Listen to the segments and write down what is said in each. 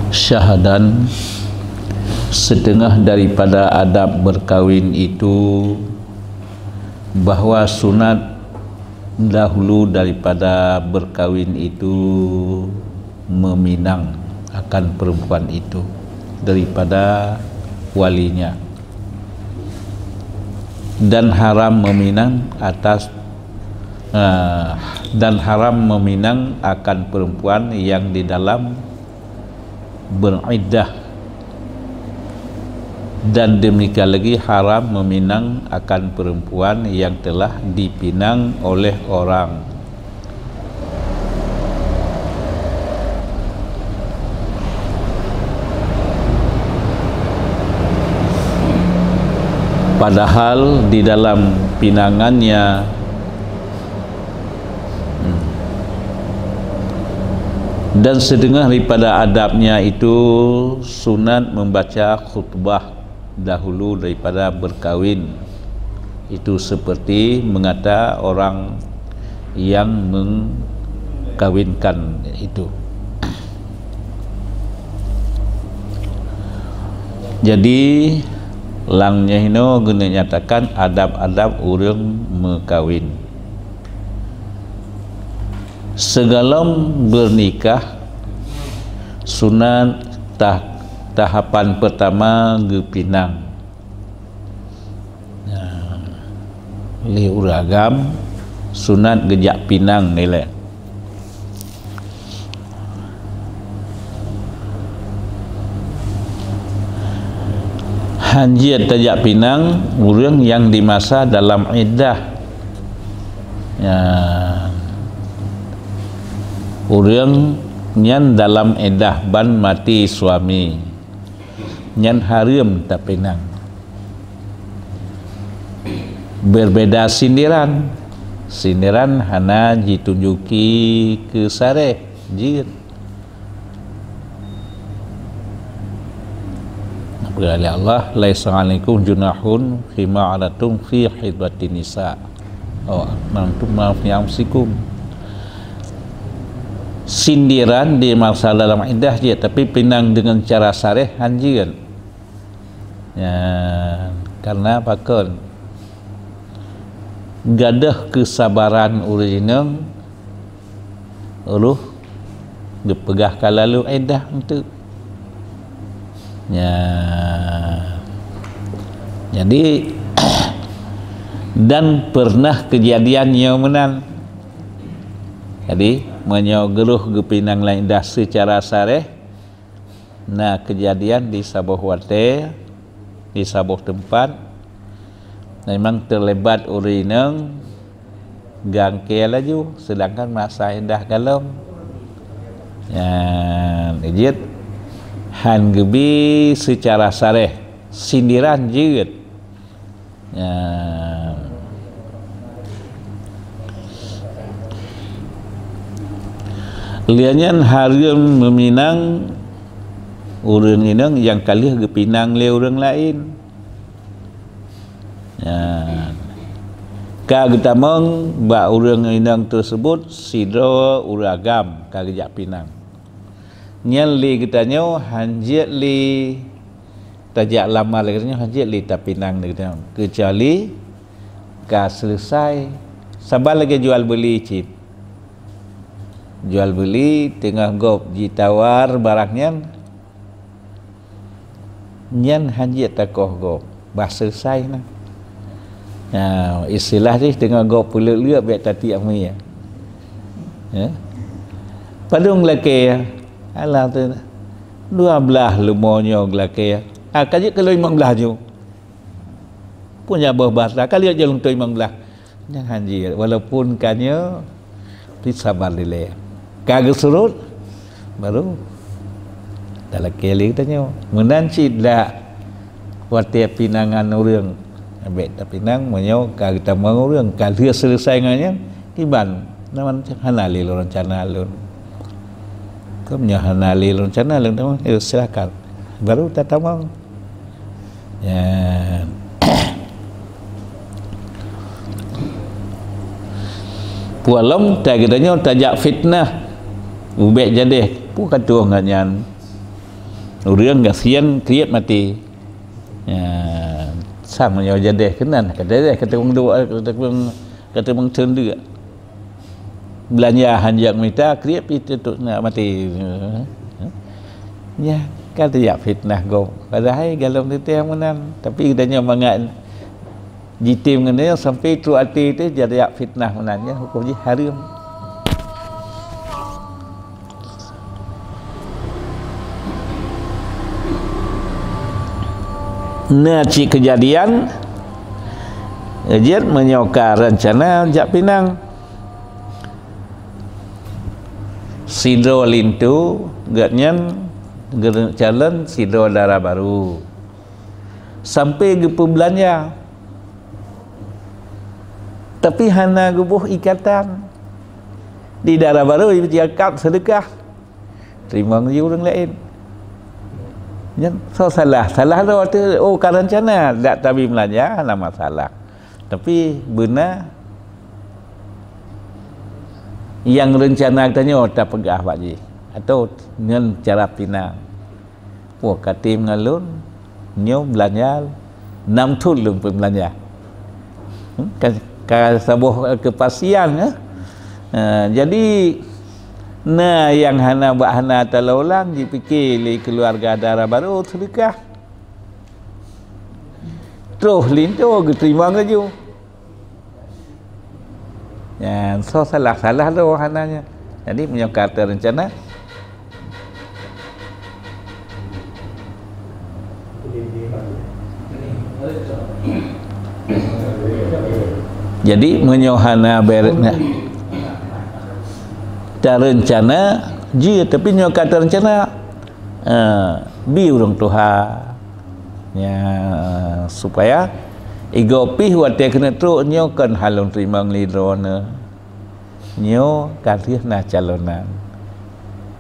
Syahadan setengah daripada adab berkahwin itu bahwa sunat dahulu daripada berkahwin itu meminang akan perempuan itu daripada walinya, dan haram meminang akan perempuan yang di dalam beriddah, dan demikian lagi haram meminang akan perempuan yang telah dipinang oleh orang. Padahal di dalam pinangannya dan setengah daripada adabnya itu sunat membaca khutbah dahulu daripada berkahwin. Itu seperti mengata orang yang mengkahwinkan itu. Jadi langnya hino guna nyatakan adab-adab orang mengkahwin. Sebelum bernikah sunat tahapan pertama gepinang li uragam sunat gejak pinang nilai. Hanjiat tajak pinang orang yang di masa dalam iddah, orang nyan dalam iddah ban mati suami nyan haram tak pinang. Berbeda sindiran hana ditunjuki ke sareh jir. Berkata Allah, laisa alaikum junahun fima adatum fi hidbatin nisa. Oh, nantum maaf yamsikum. Sindiran di masa dalam iddah je, tapi pinang dengan cara sareh hanjian. Ya, karena pakon gadah kesabaran original dipegah kalalu iddah untuk ya. Jadi dan pernah kejadian yang menan. Jadi menyogeruh gepinang lain dah secara sareh. Nah, kejadian di sabuh hotel, di sabuh tempat memang terlibat urineng gangke laju, sedangkan masa indah galam. Ya, ejit han gebi secara sareh sindiran jeut. Ya, lianyan haram meminang orang inang yang kalih gepinang le orang lain. Ya, ka getamang ba orang inang tersebut sidro uragam ka gejak pinang. Nyan li getanyo hanjit li tajak lama lagi hanjit li tapinang getanyo, kecuali ka selesai sabar lagi jual beli cip. Jual beli tengah gop ditawar barangnya nyan hanjit takoh gop bah selesai nah. Nah, istilah ni tengah gop pulak-lak biak tati amai ya. Padung laki alah tu 12 lumonyo laki. Kajik kalau 15 ju. Punya bahasa kali aja long tu 15. Nyan hanjit walaupun kanyo sabar dile. Kagak surut baru dalam kali katanya menanci dah watiap pinangan orang abek tapi nang menyo kagak tamang orang kalau selesai nganya tiban naman hanali rencana lun kamnya hanali rencana lun tamang silakan baru tatamang ya. Pualam tak katanya tajak fitnah ubek jadi pu katuh nganyan Orang kasihan kriat mati. Ya, sang menyo jadeh kenan kata wong doa kata wong cendu. Belanja hanjak minta kriat pi tutuk nak mati. Ya, kata ya fitnah go. Padahal galong tetang menan, tapi katanya mangat jitim ngene sampai tu ati tu jadi fitnah menanya hukum ji haram. Cik kejadian Ejit menyokar rencana Jak Pinang Sidro Lintu Gatnyan Jalan Sidro Darah Baru sampai ke belanja tapi hana gubuh ikatan di Darah Baru bercakap sedekah terima dengan orang lain. So salah tu rencana tak tabi belanja lah masalah, tapi benar yang rencana katanya tak pegah Pak Ji atau dengan cara Pinang katim ngalun nyo belanja 6 thun lung belanja kan sabuh kepastian jadi yang hana buat hana terlalang dipikir li keluarga Darah Baru sedekah terus lintu terima ngaju ya so salah tu hananya jadi menyokar rencana jadi menyohana beretnya rencana ji tapi nyo kata rencana bi urang Tuhan ya supaya ego pi wate kena tru nyo kan halong terima nglidrona nyo kalih na calonan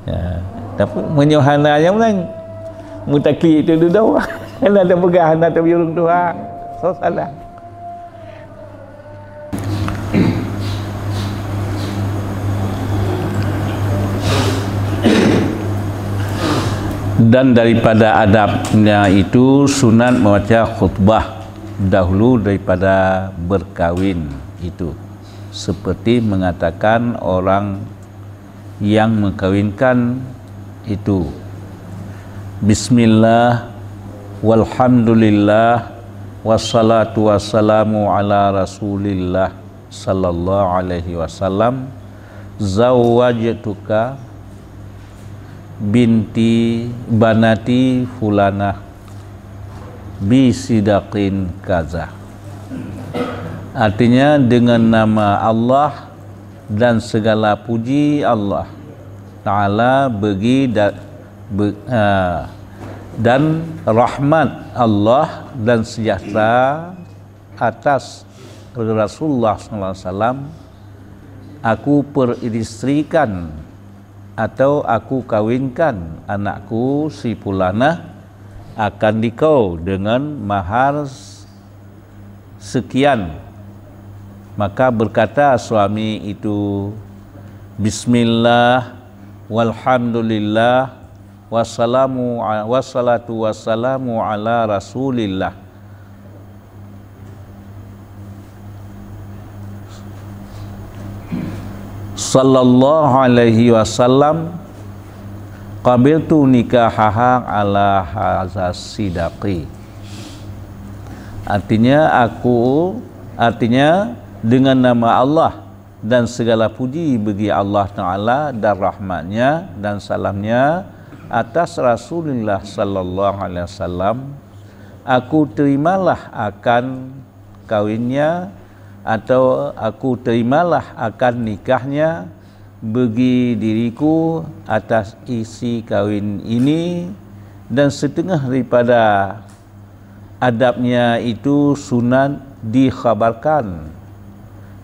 ya tapi menyohana yang lain mutakli itu dudau ana ada pegahan atau urang Tuhan so salah. Dan daripada adabnya itu sunat membaca khutbah dahulu daripada berkawin itu seperti mengatakan orang yang mengkawinkan itu Bismillah walhamdulillah wassalatu wassalamu ala rasulillah sallallahu alaihi wasallam zawwajtuka binti banati fulanah bisidaqin kaza. Artinya dengan nama Allah dan segala puji Allah Ta'ala dan rahmat Allah dan sejahtera atas Rasulullah SAW aku peristrikan atau aku kawinkan anakku si Fulanah akan dikau dengan mahar sekian. Maka berkata suami itu Bismillah walhamdulillah wassalatu wassalamu ala rasulillah sallallahu alaihi wasallam qabiltu nikahaha ala hazas sidaqi. Artinya dengan nama Allah dan segala puji bagi Allah Ta'ala dan rahmatnya dan salamnya atas Rasulullah sallallahu alaihi wasallam aku terimalah akan kawinnya atau aku terimalah akan nikahnya bagi diriku atas isi kawin ini, dan setengah daripada adabnya itu sunat dikhabarkan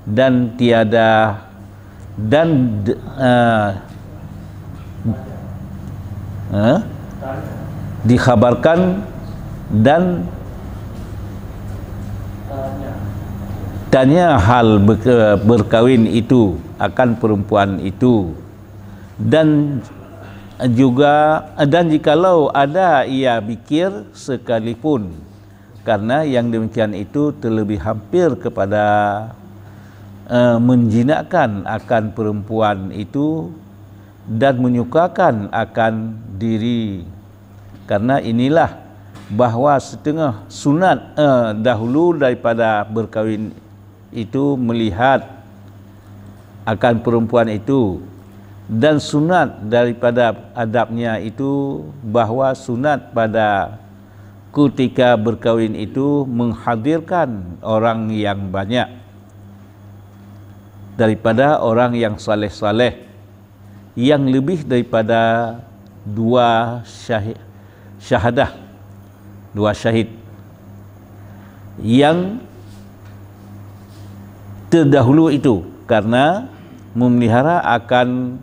dan tiada dan dikhabarkan dan tanya hal berkawin itu akan perempuan itu, dan juga, dan jikalau ada ia pikir sekalipun, karena yang demikian itu terlebih hampir kepada menjinakkan akan perempuan itu dan menyukakan akan diri. Karena inilah bahawa setengah sunat dahulu daripada berkahwin itu melihat akan perempuan itu, dan sunat daripada adabnya itu bahawa sunat pada ketika berkahwin itu menghadirkan orang yang banyak daripada orang yang saleh-saleh, yang lebih daripada dua syahid yang terdahulu itu, karena memelihara akan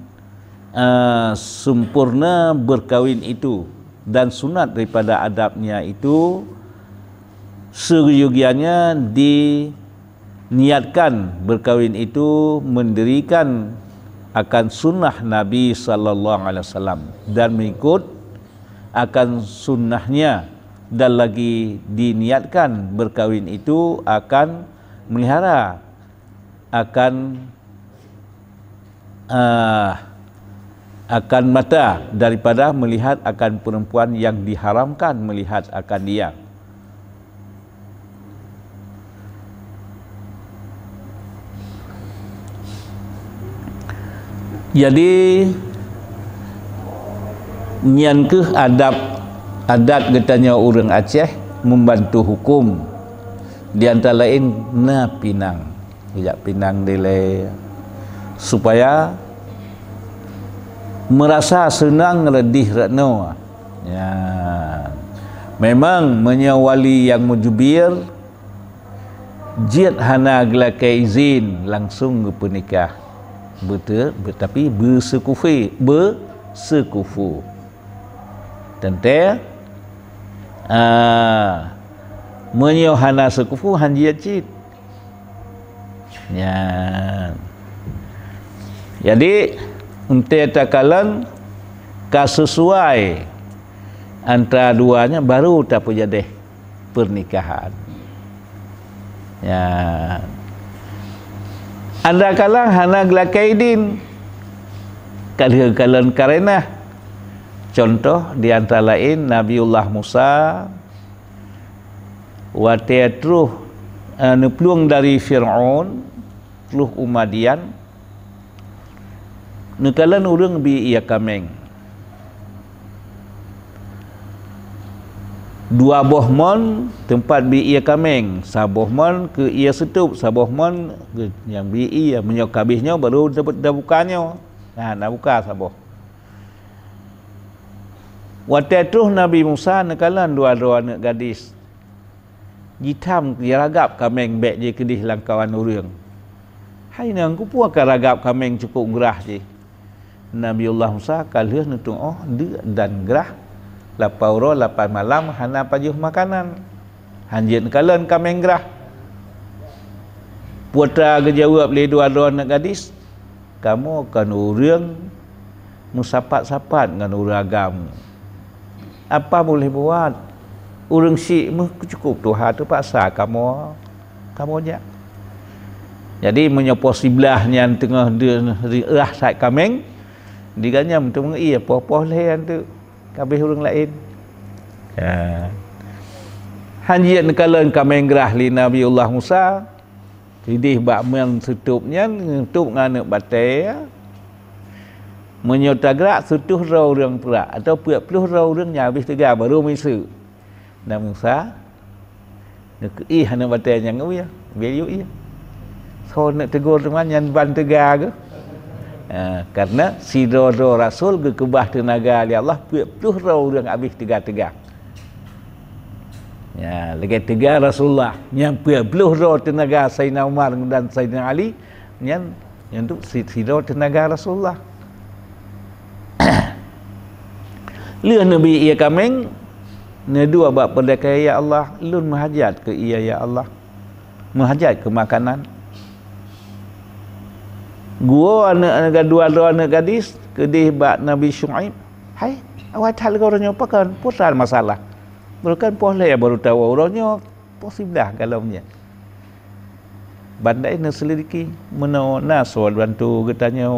sempurna berkahwin itu, dan sunat daripada adabnya itu seyogianya diniatkan berkahwin itu mendirikan akan sunnah Nabi sallallahu alaihi wasallam dan mengikut akan sunnahnya, dan lagi diniatkan berkahwin itu akan melihara akan mata daripada melihat akan perempuan yang diharamkan melihat akan dia. Jadi nyan ke adat katanya orang Aceh membantu hukum, di antara lain na pinang, pinang dile supaya merasa senang redih retno. Ya, memang menyawali yang mujubir jid hana gelakai izin langsung ke pernikah, betul, tapi bersekufu tente menyaw hana sekufu hanjia cid. Ya, jadi untuk takalan sesuai antara duanya baru tak jadi pernikahan. Ya, anda kalang hana glakaidin kalian karena contoh di antara lain Nabiullah Musa wateatruh nepluang dari Fir'aun teluh Umadian nekalan urang bi ia kameng dua boh mon tempat bi ia kameng, saboh mon ke ia setup, saboh mon ke yang bi ia menyok habisnya baru dapat dah bukanya. Nah, nak buka saboh. Waktu tu Nabi Musa nekalan dua-dua anak gadis jitam dia ragap kameng bek je kedih langkawan urang. Hai nang ku puak ragap kameng cukup gerah je. Nabiullah Musa kalih nutung dia dan gerah lapau lapan malam hana pajuh makanan hanjin kalen kameng gerah. Putra gejawab le dua-dua anak gadis, kamu kan urang musapat-sapat dengan uragam. Apa boleh buat? Urang si cukup Tuhan tu paksa kamu je. Jadi menyopo sebelahnya tengah dia sat kameng diganyam tu mengi apa-apa leh tu kabeh urang lain. Ya. Hanjian kalen kameng gerah li Nabiullah Musa tidih bak men setupnya tup nganak batai menyota gerak sutuh rau urang pula atau 40 rau urangnya habis tegar baru misu. Nabi Musa nak anak batai yang ya biar ya. So nak tegur teman yang ban tegar ke? Karena si dodo Rasul ke kebah tenaga oleh Allah 40 orang habis tegar-tegar. Ya, lagi tegar Rasulullah yang 40 tenaga Sayyidina Umar dan Sayyidina Ali yang tu si tenaga Rasulullah. Lihat Nabi ia kameng dua bab perdakai ya Allah lun menghajat ke ia ya Allah menghajat ke makanan. Gua anak dua-dua anak gadis kedih bak Nabi Syuaib hai awak tak orangnya pakan putar masalah bukan boleh baru tahu orangnya posible kalaunya bandai nak selidiki mana soal bantu katanya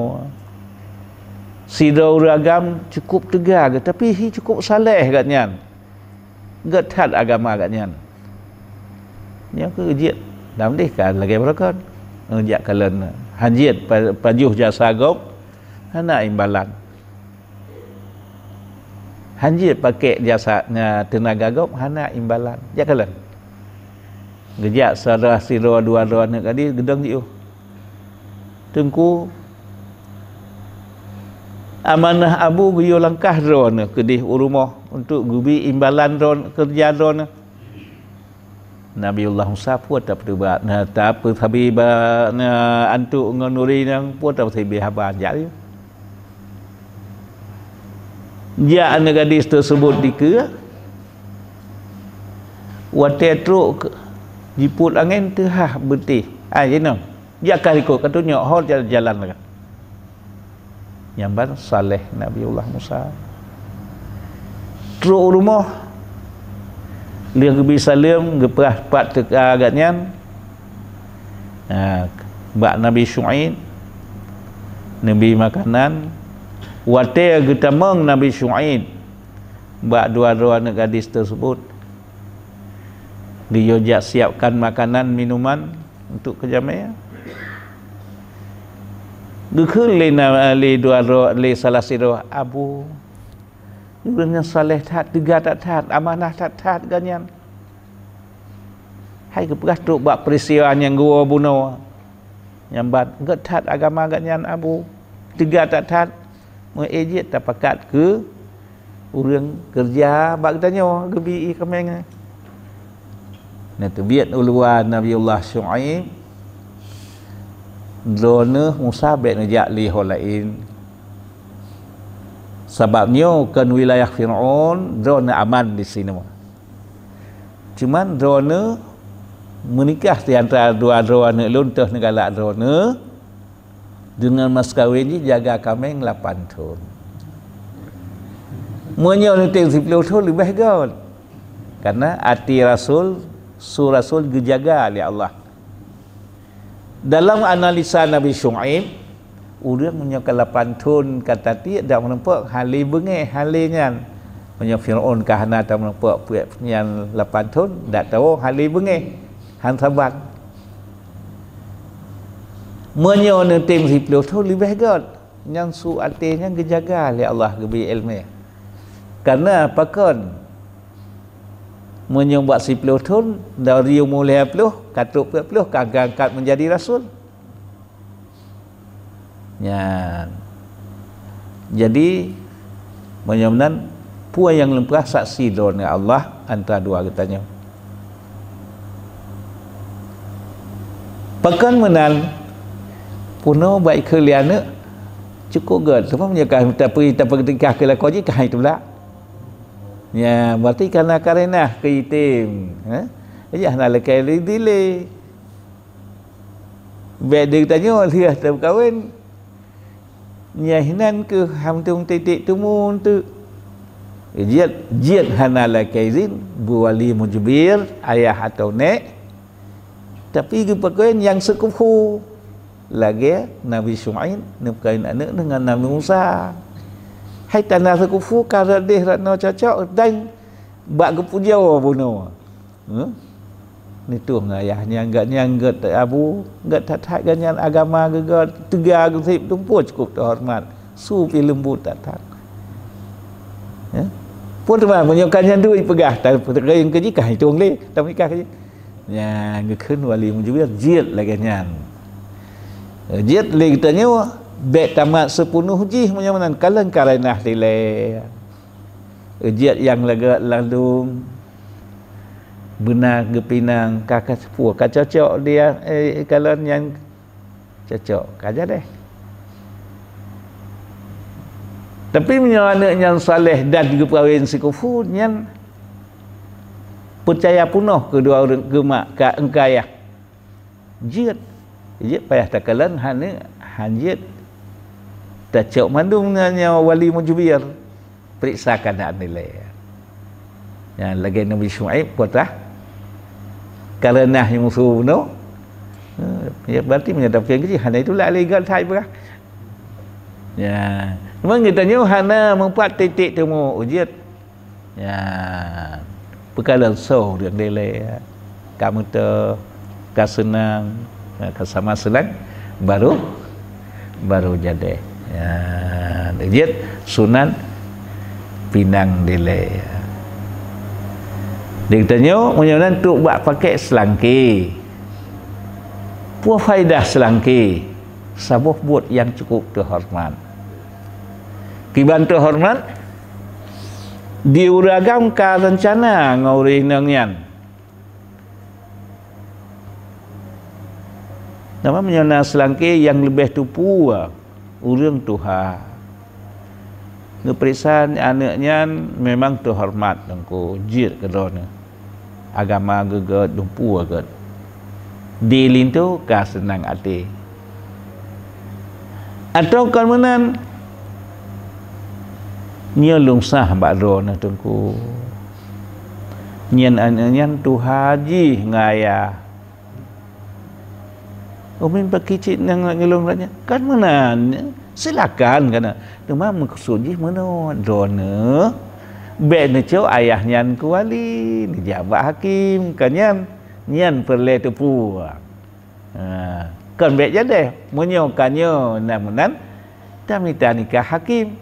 sidau agam cukup tegar tapi cukup saleh katnya getat agama katnya nya ke ujian dalam deh kan lagi berkan ngejak kalian hanjit pajuh jasa gop hana imbalan hanjit pakai jasanya tenaga gop hana imbalan jak kalian gejak sarah siro dua nak tadi gedang diu tengku amanah abu guyo langkah drone kedih rumah untuk gubi imbalan drone kerja drone Nabiullah Musa pun tak berubah nah tak apa habiba na antu ngonuri nang pun tak sebi haba jak dia anak gadis tersebut dike wate truk jiput angin tehah betih jenang dia kah ikut katanya hol jalan lah nyamban saleh Nabiullah Musa truk rumah dia bisa lem geprah pat agaknya bak Nabi Syuaib Nabi makanan wate getameng Nabi Syuaib bak dua-dua anak gadis tersebut dia siapkan makanan minuman untuk kejamaya dukul li dua li salah siro abu dengan saleh tat tiga tat amanah tat ganyan hai keperas tu bak peristiwa yang gua bunuh nyambat getat agama ganyan abu tiga tat mengejit tapakat ke urang kerja bak tanya gebi kemeng nah terbiat uluan Nabiullah Syuaib drone Musa bet ngejak li holain sebabnya kan wilayah Firaun drone aman di sini cuman drone menikah di antara dua drone luntah negara drone dengan mas kawin jaga kameng 8 tahun menyo nanti 10 tahun lebih gaul karena hati Rasul Rasul dijaga oleh Allah. Dalam analisa Nabi Syuaib, urang menyokan 8 tahun kata tiak dak menempak hali bengeh halinya. Menyo Firaun kahana tak menempak yang 8 tahun dak tahu hali bengeh han sabat. Menyo nanti 10 tahun lebih gad. Yang su artinya dijaga oleh Allah gebi ilmu. Karena apa kan? Menyumbak 10 tahun dari umur 50 katuk 40 kagak angkat menjadi rasul ya jadi menyamnan puan yang lempah saksi dengan Allah antara dua katanya pakan menal puno baik keliana cukup gad sebab menyakah tapi ketika kelakon je kahai tu pula ya berarti karena keitim ya nak lekai dile be dia tanya dia tak kahwin nyahinan ke hamtung titik tumun tu jiat hana lekai zin buwali mujbir ayah atau nek tapi ke pakaian yang sekufu lagi Nabi Syuaib nak kain anak dengan Nabi Musa hai tanah sekufu kalau dia ratna cocok dan bak kepujau bunuh ni tu ayahnya enggak abu enggak tak ganyan agama gegar tiga gesip tumpu cukup terhormat su pi lembut tak ya pun teman menyokannya duit pegah tak yang kejikah itu le tak nikah ke ya ngekun wali mujibir jid lagi nyan jid le katanya bet tamat sepenuh jih menyamanan kalan karenah dile ujiat yang lalu benar gepinang kakak sepuh cocok dia kalan yang cocok kaja deh tapi menyamanan yang saleh dan gepawin sikufu yang percaya penuh kedua orang gemak ke engkayah jid payah takalan hanjit tak cok mandungnya wali mujbir periksa keadaan nilai. Yang lagi Nabi Syuaib kata kerana yang musuh no, ya berarti menyadapkan ke hana itulah legal type lah. Ya, memang kita nyu hana membuat titik temu ujian. Ya, perkara so dia nilai kamu tu kasenang kasama senang baru jadi. Ya, ujian sunan pinang nilai. Dia tanya menyonan tu buat pakai selangki. Puas faedah selangki. Sabuh buat yang cukup terhormat. Kiban terhormat diuragamkan rencana ngaurin nangyan. Nama menyonan selangki yang lebih tupu urang Tuhan. Ngeperiksaan anaknya memang terhormat dengku jir kedona agama geget dumpu aget dilin tu ka senang hati atau kemudian nya lungsah bakro na dengku nyen anaknya tu haji ngaya umin pakicit nang ngelong ranya kan mana silakan kana cuma maksudnya mana drone be ne cau ayahnya ku wali dijabat hakim kanyan nyan perle tepu kan be jadi munyo kanyo namunan tamita nikah hakim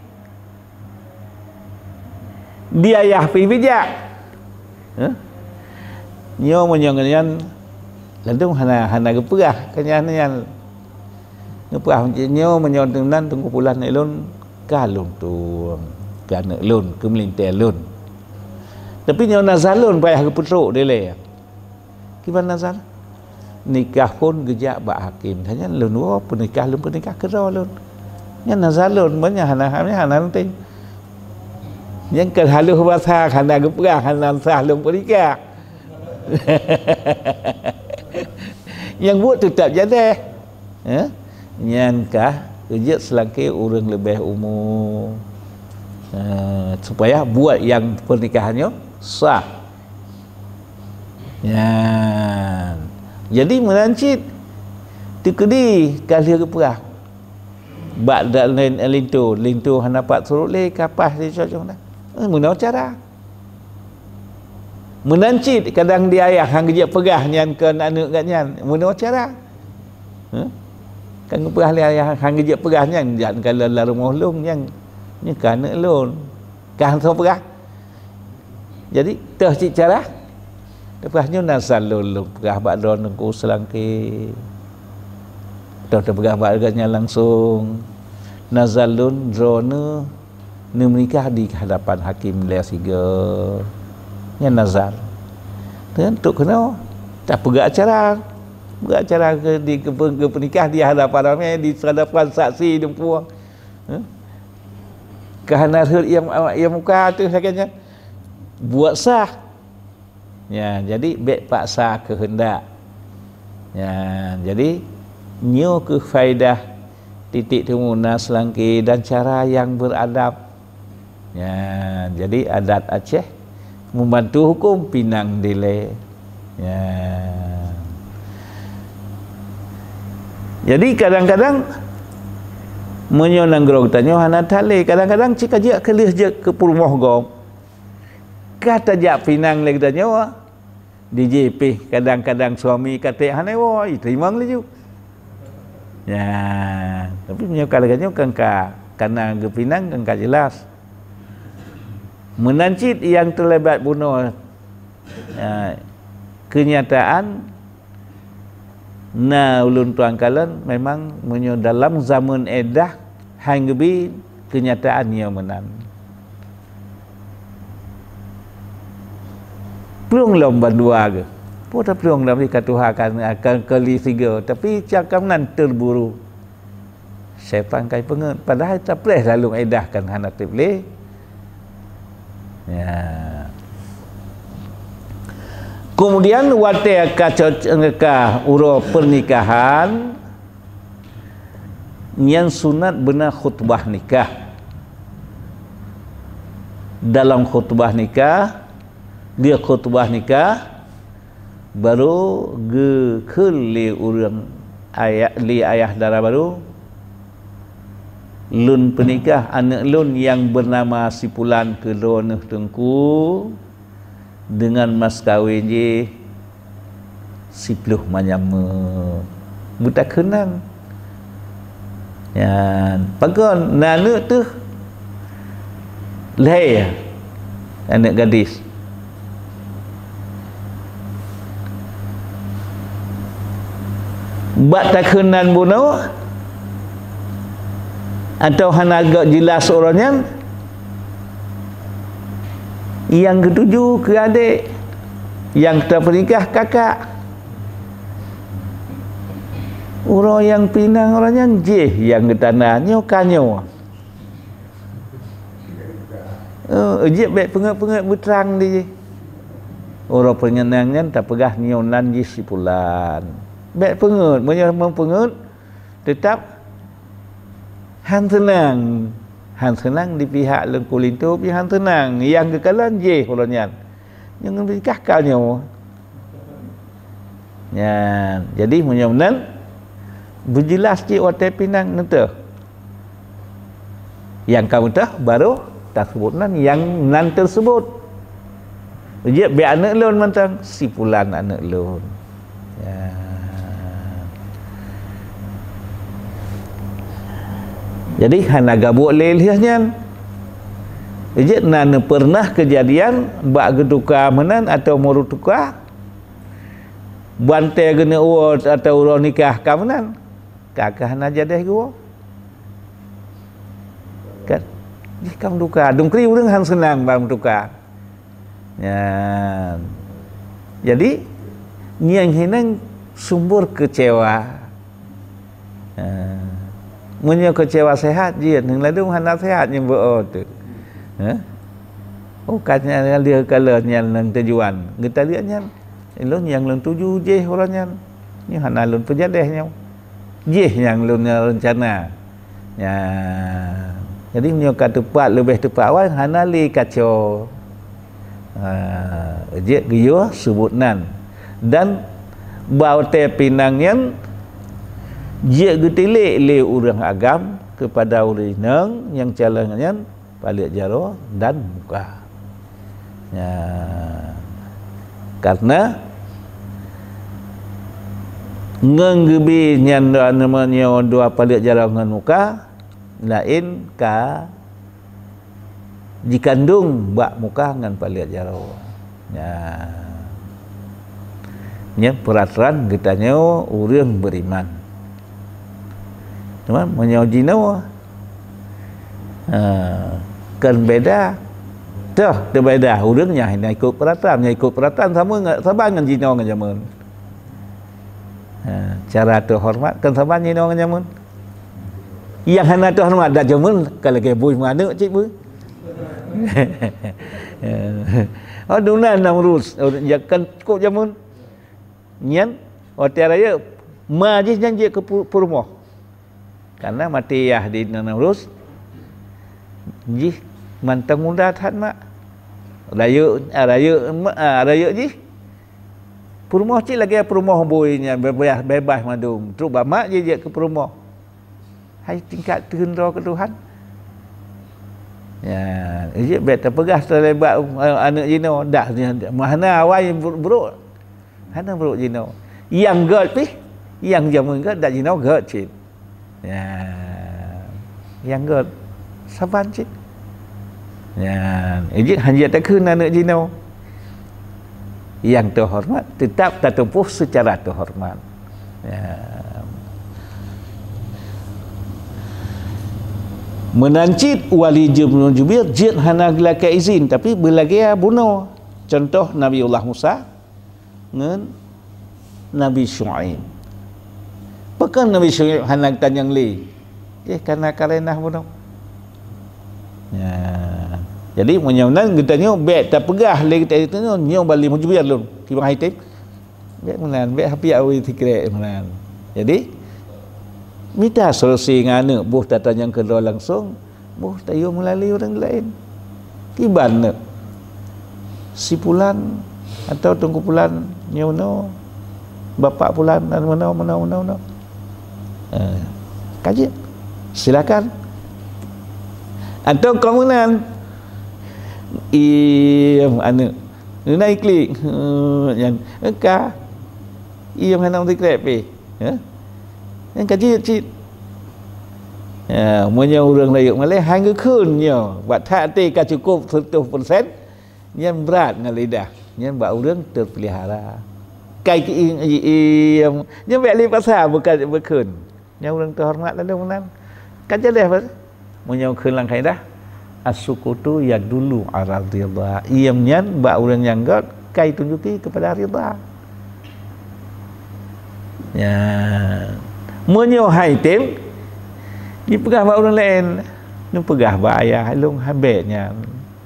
dia ayah pi bijak nyo munyo kanyan landung hana geperah kanyan ngepah nyo menyon tenan tunggu bulan elon kalung tu kan elon kemelintai elon tapi nyo nazalun payah ke putruk dia le kiban nazal nikah pun gejak bak hakim hanya lun wo pernikah kero lun nya nazalun banyak hana nanti yang kan halu bahasa hana geperah hana sah lun pernikah yang buat tetap jadi nyankah kerja selangki orang lebih umur supaya buat yang pernikahannya sah ya jadi merancit tikedi kali keperah bak dak lain lintu hanapat suruh le kapas di cocok dah menau cara menancit kadang dia ayah hang kerja pegah nyan ke anak gatnyan menau cara kan perah ayah hang kerja pegah nyan jangan kalau la rumah lung yang ni kan lun kan so pegah jadi teh cik cara lepasnya nasal lun pegah bak don ku selangki dah pegah bak gatnya langsung nazalun drone ni menikah di hadapan hakim le siga nya nazar tentu kena tak pegah acara di pernikah di hadapan ramai di hadapan saksi dan puang kerana yang muka tu sakitnya buat sah ya jadi baik paksa kehendak ya jadi nyu ke faedah titik temu selangki dan cara yang beradab ya jadi adat Aceh membantu hukum pinang delay ya. Jadi kadang-kadang menyonang gerong tanya hana tale kadang-kadang cik ajak kelih je ke pulmoh gom kata jak pinang lagi tanya di JP kadang-kadang suami kata hana wo terima laju ya tapi menyokal-kalnya karena ke pinang kan jelas menancit yang terlibat bunuh kenyataan na ulun tuan kalan memang menyo dalam zaman edah hanggebi kenyataannya menan pelung lomba dua ke pun tak pelung dalam dikatuhakan akan kali tiga tapi cakap nan terburu saya pangkai pengen padahal tak boleh lalu edahkan hana boleh ya. Kemudian wate ka uro pernikahan yang sunat benar khutbah nikah dalam khutbah nikah, dia khutbah nikah baru ge li urang ayah dara baru lun penikah anak lun yang bernama si Pulan ke Loneh Tengku dengan mas kawin je si Pluh Manyama buta kenang ya pagon nana tu leh anak gadis buat tak kenal bunuh atau hanya agak jelas orangnya yang ketujuh ke adik yang terpernikah kakak orang yang pinang orangnya yang ke tanahnya kanyo je baik pengat-pengat berterang dia orang penyenangnya tak pegah nyonan je si Pulan baik pengut, mempengut tetap han senang di pihak lengkulin tu pihak tenang yang kekalan je orangnya yang menikah kalnya ya jadi menyonan berjelas je otak pinang nanti yang kamu tahu baru tak sebut yang nan tersebut je biar anak lun mentang si Pulan anak lun ya. Jadi hana gabuk lelihnya je nan pernah kejadian bak geduka menan atau moru tukar bante gena uat atau urang nikah kamenan kakak hana jadah gua kan ni kam duka dungkri urang han senang bang tukar ya jadi nyang hinang sumber kecewa munyo kecewa sehat je nang ladung hana sehat yang berot tu katanya dia kalanya nang tujuan kita lihatnya lun yang lun tuju je orangnya ni hana lun pejadehnya je yang lun rencana ya jadi munyo kat tepat lebih tepat awal hana li kacau je giyo sebutnan dan bau te pinangnya dia getilik le urang agam kepada urinang yang calonnya balik jaro dan muka ya karena ngenggebi nyanda namanya dua balik jaro dengan muka lain ka dikandung bak muka dengan balik jaro ya nya peraturan kitanya urang beriman teman menyojino kan beda tuh beda urangnya hanya ikut peraturan sama dengan jino dengan zaman cara terhormat kan sama jino dengan zaman yang hanya terhormat dah zaman kalau ke bui mana cik bu dunan namrus ya kan kok zaman nyan hotel raya majlis janji ke purmoh karena mati ya di Namrus ji mantang muda that mak raya ji purmoh cik lagi purmoh boynya bebas madum terus mak je ke purmoh hai tingkat tendro ke Tuhan ya je bet terpegah terlebat anak jino dah mana awal buruk hana buruk jino yang god pi yang jamun god dak jino god cik ya yang god saban cik ya ejik hanya tak kena anak jino yang terhormat tetap tertempuh secara terhormat ya menancit wali jubir jid hana gelaka izin tapi belagia bunuh contoh Nabiullah Musa dengan Nabi Syuaib pekan Nabi Syuaib hana tanyang li karena karenah bunuh ya jadi menyaunan kita nyo bet tak pegah le kita itu nyo bali mujbir lun kibang haitim bet menan bet hapi awi tikre menan jadi minta solusi ngane buh tak tanyang kedua langsung buh tayo melalui orang lain Kiban si pulan atau tunggu pulan nyono bapak pulan dan mana. Kaji silakan. Atau komunan naik klik yang ka hanam dikrep yang kaji cik punya orang lain Malay hang keunnya buat hati ka cukup 100% yang berat dengan lidah yang buat orang terpelihara kai yang beli pasal bukan berkun yang orang terhormat lalu menan kaji dah punya keun langkai dah as-sukutu ya dulu ala ridha iamnya buat orang yang god kai tunjuki kepada ridha ya menyo hai tem ni pegah ba orang lain ni pegah ba ayah long habetnya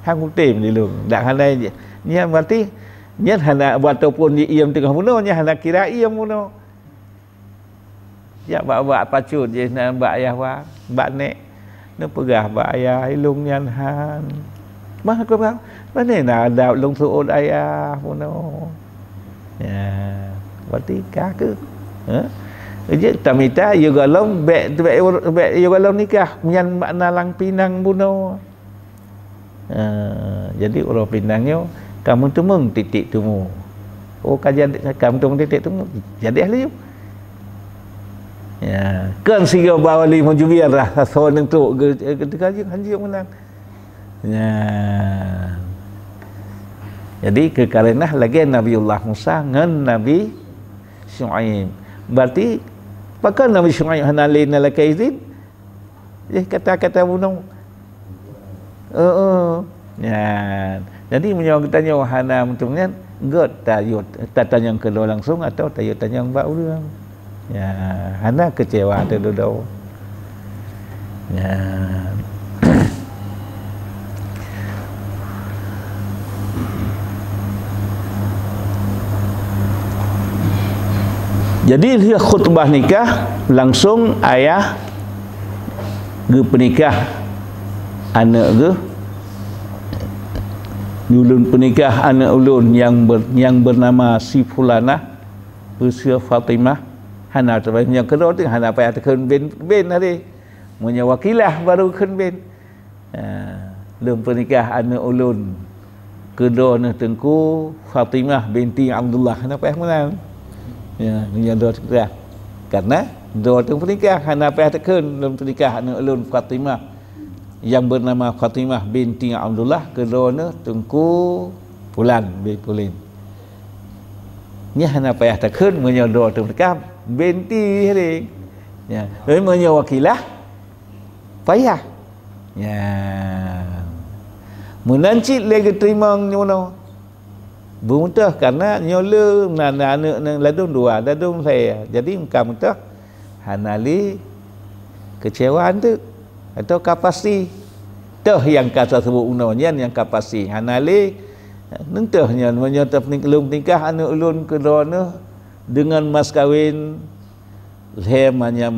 hang kutim di long dak handai nya berarti nya hana ataupun iam tengah muno nya hana kira iam muno ya ba pacut je na ba ayah ba nek ni pegah ba ayah long nyan han mah ko bang mana na ada long suud ayah muno ya berarti ka ke je tamita juga long be juga long nikah nyan makna lang pinang buno jadi orang pinangnya kamu tumung titik tumu kajian kamu tumung titik tumu jadi ahli ya kan siga bawali mujubiar lah soal tu ketika haji menang ya jadi kekarenah lagi Nabiullah Musa ngan Nabi Syuaib berarti pakai Nabi Syuaib hanalin lakaizin kata-kata bunung ya jadi menyawang tanya wahana untungnya god tayut tanya yang kedua langsung atau tayut tanya yang mbak orang ya hana kecewa terdodo ya jadi dia khutbah nikah langsung ayah ge penikah anak ge ulun penikah anak ulun yang bernama si fulanah usia Fatimah hana terbaik yang kedua tu hana payah tekan ben hari punya wakilah baru ken ben ulun penikah anak ulun kedua ni tengku Fatimah binti Abdullah hana payah menang ya yang dua kita karena dua tu pernikah hana payah tekan dalam pernikah anak ulun Fatimah yang bernama Fatimah binti Abdullah kedua tengku Pulan bin Pulin nya hana payah tekan menyodor tu pernikah binti hari ya tapi menyawakilah payah ya menancit lagi terima nyono bermuntah karena nyola anak ladung dua ladung saya jadi muka muntah hanali kecewaan tu atau kapasi teh yang kata sebut unanya yang kapasi hanali nentahnya menyatap nikah anak ulun kedua dengan mas kawin lemanya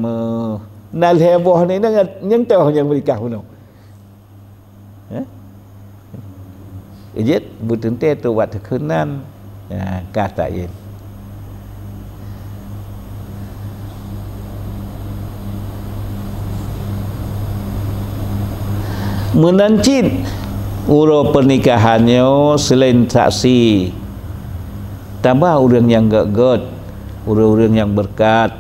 nal heboh ni yang tahu yang menikah puno ijit butun teh tu buat terkenan kata yin menancit urut pernikahannya selain saksi tambah orang yang gagot orang yang berkat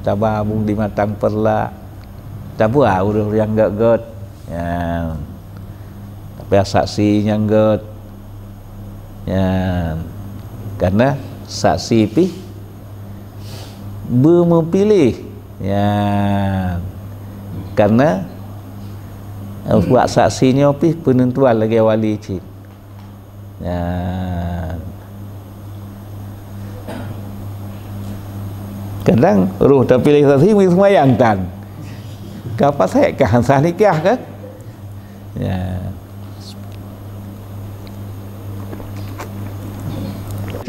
tambah bung di matang perla tambah orang yang gagot tapi saksi yang gagot karena saksi pi memilih karena buat saksinya pi penentuan lagi wali cik kadang ruh terpilih saksi semayang tan kapan saya kan sah nikah kan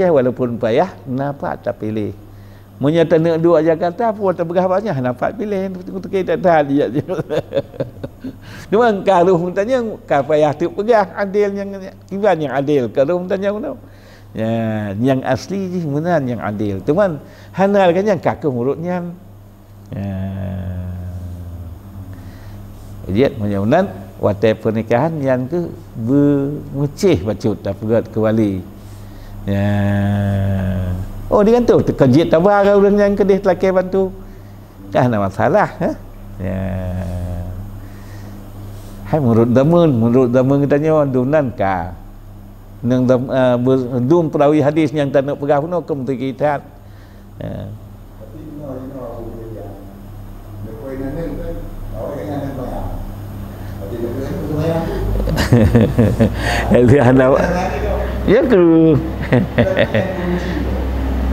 walaupun payah kenapa tak pilih Munya tak nak duduk Jakarta pun tak berah banyak nampak pilih tengok tak tahan dia je. Cuma kalau tanya ka payah tu pegah adil yang kiban yang adil kalau tanya mana. Ya, yang asli je benar yang adil. Cuman hanal kan yang kakek murutnya. Ya. Lihat menyaunan watai pernikahan yang ke bermucih bacut tak pegat ke wali. Ya. Oh dia kan tu terkejut tabar orang yang kedih telaki bantu. Kan ada masalah, ha? Ya. Hai menurut damun katanya dunan ka. Nang dum perawi hadis yang tak nak pegah pun ke menteri kita. Ya. Tapi ya ke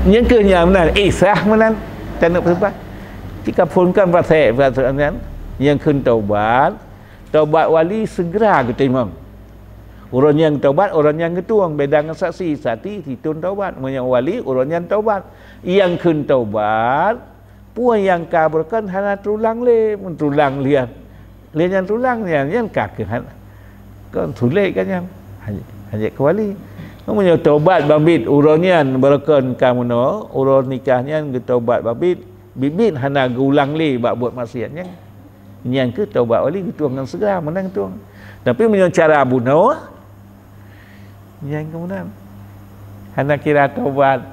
yang ke nyaman isah manan tak nak berubah jika punkan perasaan yang kun taubat wali segera ketimang orang yang taubat orang yang ketuang beda dengan saksi sati ditun taubat yang wali orang yang taubat yang kun taubat puan yang kabarkan hana tulang le mentulang lian yang tulang yang kakehan kan sulit kan yang hanya ke wali namanya taubat babit uranian berakan kamu no uran nikahnya ke taubat babit bibit hana gulang li buat maksiatnya yang ke taubat wali ketuang dengan segera menang tuang tapi punya cara bunuh yang kemudian hana kira taubat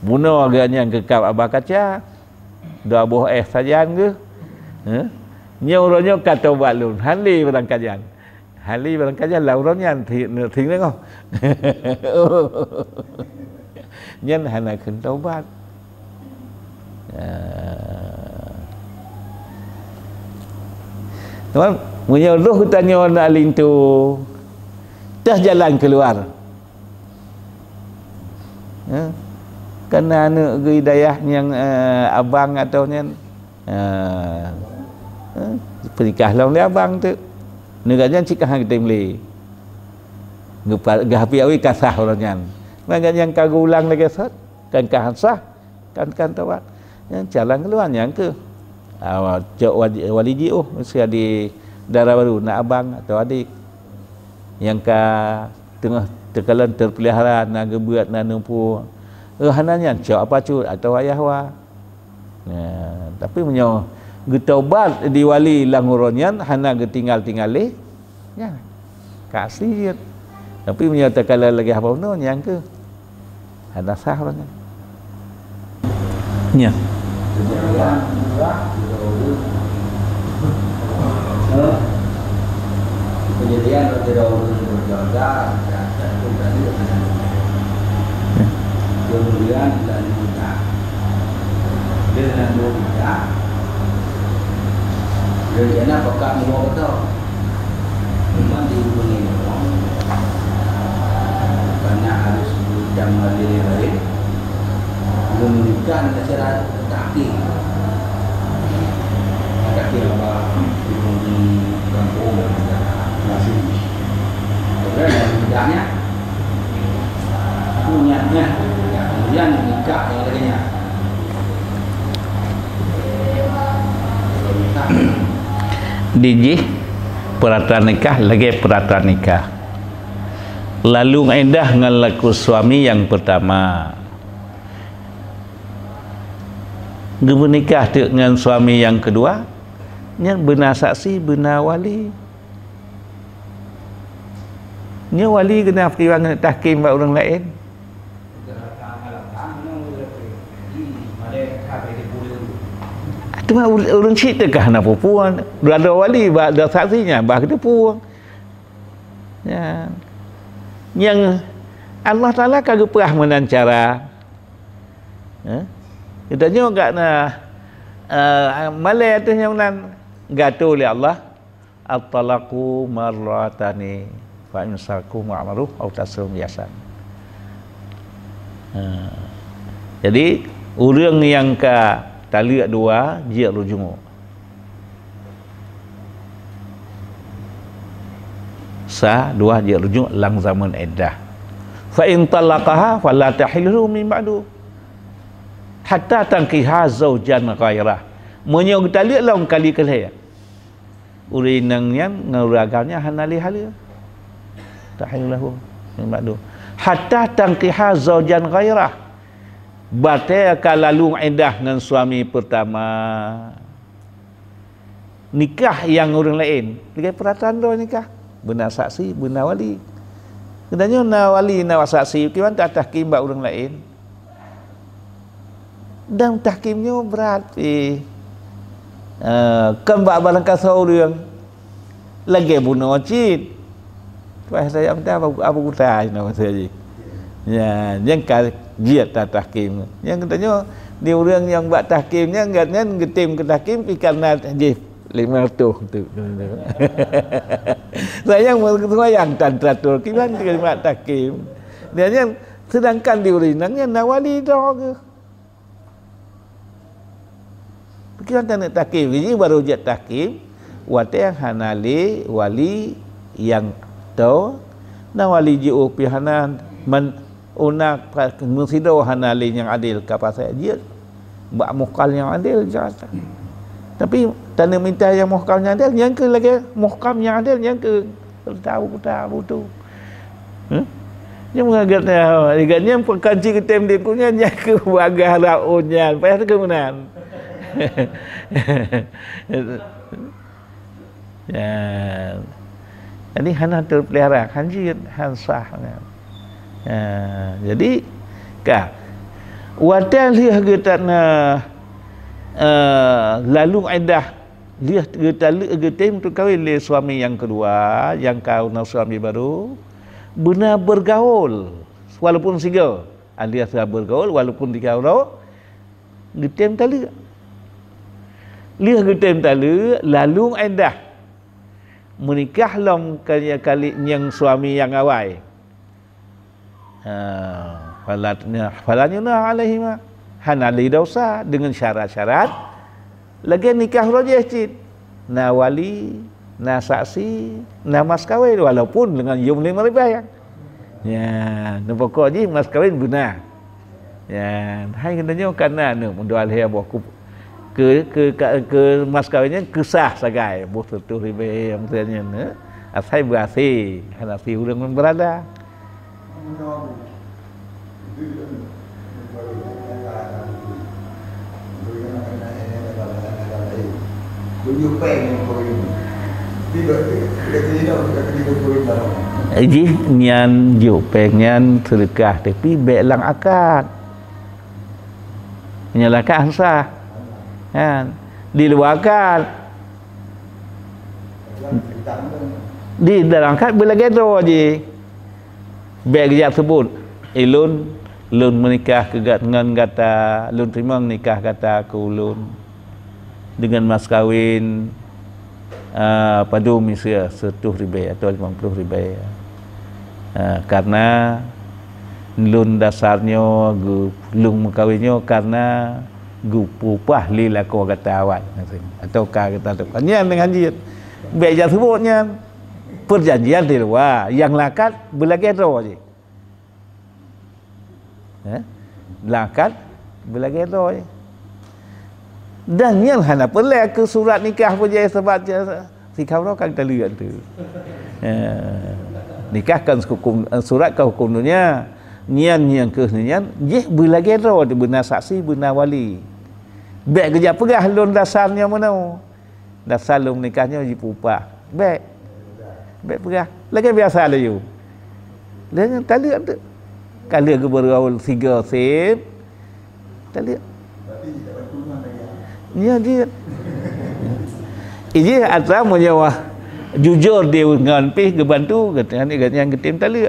bunuh agaknya kekap abah kaca dua buah sajan ke nyoranya kata taubat lun hali barang kajian hali barang kajian lah orangnya thing đấy không nhân hana khẩn taubat teman punya roh tanya alin tu dah jalan keluar kena anak hidayah yang abang atau yang pernikah long le abang tu neganya cikahan kita beli gapi awi kasah orangnya maka yang kagulang lagi sat kan kahasah kan tawat yang jalan keluar yang ke cok wali jiu mesti di darah baru nak abang atau adik yang ka tengah terkalan terpelihara nak gebuat nak numpu hananya cok apa cut atau ayah wa tapi menyo getaubat di wali languronyan hana getinggal-tinggal ya kasih tapi menyatakan lagi apa pun yang ke ada sah orangnya ya kejadian tidak berjaga dan tadi kemudian dan muda dengan muda jadi apakah mau betul memang dihubungi orang karena harus jam diri lain menikah secara kaki apa di kampung masih kemudian mudahnya punyanya kemudian nikah yang lainnya Diji peraturan nikah lagi peraturan nikah lalu endah ngelaku suami yang pertama menikah dengan suami yang kedua yang benar saksi benar wali nya wali kena pertimbang tahkim buat orang lain tu orang ceritakan apa puan berada wali ada saksinya bah kita puan ya yang Allah Taala kagak perah menancara kita juga nak malai tu yang nan gato oleh Allah at-talaqu marratani fa imsaku ma'ruf atau tasrum biasa jadi orang yang ke taliak dua dia rujung sah dua dia rujung lang zaman iddah fa in talaqaha fala tahillu min ba'du hatta tankiha zaujan ghairah menyong tali long kali kelaya urinang yang nguragalnya hanali hala tahilahu madu hatta tankiha zaujan ghairah batai kalalu iddah dengan suami pertama nikah yang orang lain dengan pertanda nikah benar saksi benar wali kedanya na wali na saksi kiwan tak tahkim bak orang lain dan tahkimnya berarti kan bak barang kasau orang lagi bunuh cit wah saya apa kutai nama saya ya yang kajiat tak tahkim yang katanya dia orang yang buat tahkimnya enggaknya ngetim ke tahkim karena je 500 tu saya yang tan teratur kiban buat tahkim dia yang sedangkan di urinangnya nawali dah ke kita nak tahkim ini baru jat tahkim watai hanali wali yang tahu na wali jiu pihanan man unak musido hanali yang adil kapasa dia bak muhkal yang adil jata tapi tanda minta yang muhkam yang adil yang ke lagi muhkam yang adil yang ke tahu tu yang mengagatnya liganya perkanci ke tem dia punya yang ke wagah raunnya payah ke menan ya ini hana terpelihara hanjir hansah jadi kah wadah liah getana lalu iddah liah getem tu kahwin le suami yang kedua yang kau nak suami baru benar bergaul walaupun single alias bergaul walaupun dikau getem tali liah getem tali lalu iddah menikah long kali yang suami yang awal falatnya alaihi ma hanali dosa dengan syarat-syarat lagi nikah rajih cit na wali na saksi na mas kawin walaupun dengan jumlah meribah ya pokok je mas kawin benar ya hai katanya karena mendoal dia bawa ke mas kawinnya kesah sagai buh tu ribe yang tanya asai berasi hanafi urang berada Ji nyan jo pengen sedekah tapi belang akad menyalakan sah kan di luar akad di dalam akad boleh gaduh je baik dia sebut lun menikah dengan kata lun terima nikah kata aku lun dengan mas kawin padu misya 100 ribu atau 50 ribu karena lun dasarnya lun mengkawinnya karena gupupah lila ko kata awal atau kata tukannya dengan dia baik dia sebutnya perjanjian di luar yang lakat belagi ro je lakat belagi ro je dan yang hana pelak ke surat nikah pun je sebab si kau kan kita lihat tu nikahkan hukum surat ke hukum dunia nian yang ke nian je belagi ro benar saksi benar wali baik kerja pegah lun dasarnya mana dasar lun nikahnya ji pupah baik pegah lagi biasa lah you dan tali ada kali ke bergaul 3 sen tali ya dia ini atra menyawa jujur dia dengan pi ke bantu katanya yang ketim tali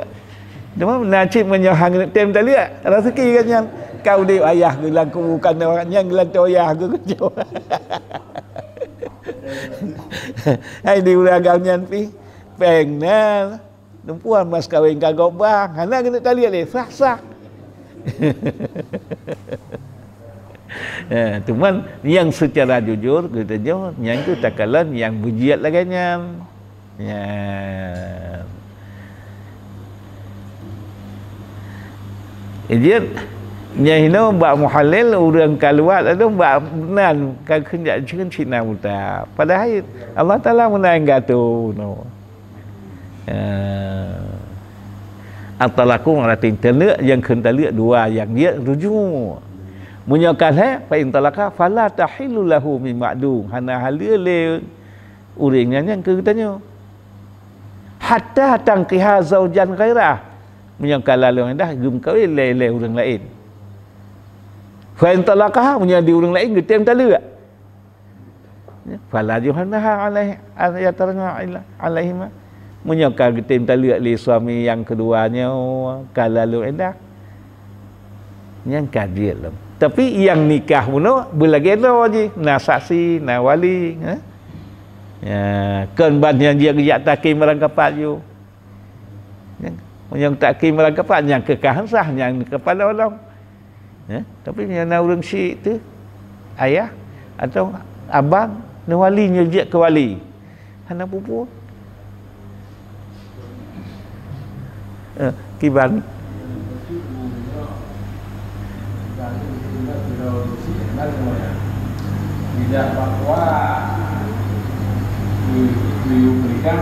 cuma nacip menyahang tem tali rezeki katanya kau dia ayah gelang ku bukan orang yang gelang ayah ke kejauh hai di uragamnya pi pengen perempuan mas kawin kagok bang hana kena tali le sah cuman yang secara jujur katanya yang itu takalan yang bujiat laganya ya Nyai no bak muhalil urang kaluat ado bak nan kan kenyak cun cina muta. Padahal Allah Taala menang gatu no. Atalaku ngaratin telek yang kentalek dua yang dia rujuk. Munyakan fa in talaka fala tahillu lahu min ma'dum. Hana halile urangnya yang katanya. Hatta tangkiha zaujan ghairah. Munyakan lalu dah gum kawin le urang lain. Fa in talaqaha menjadi orang lain getem talak. Fala juhanaha alaihi yatarna alaihi ma. Menyokal getem talak li suami yang keduanya kalalu endah. Yang kadir lah. Tapi yang nikah puno belageno je, na saksi, na wali, ya, kan banyak dia gejak takim merangkapat you. Yang takim merangkapat yang kekahan sah yang kepala orang. Tapi yang orang syik tu ayah atau abang ni wali nyejak ke wali hana pupu kiban tidak bahwa diberikan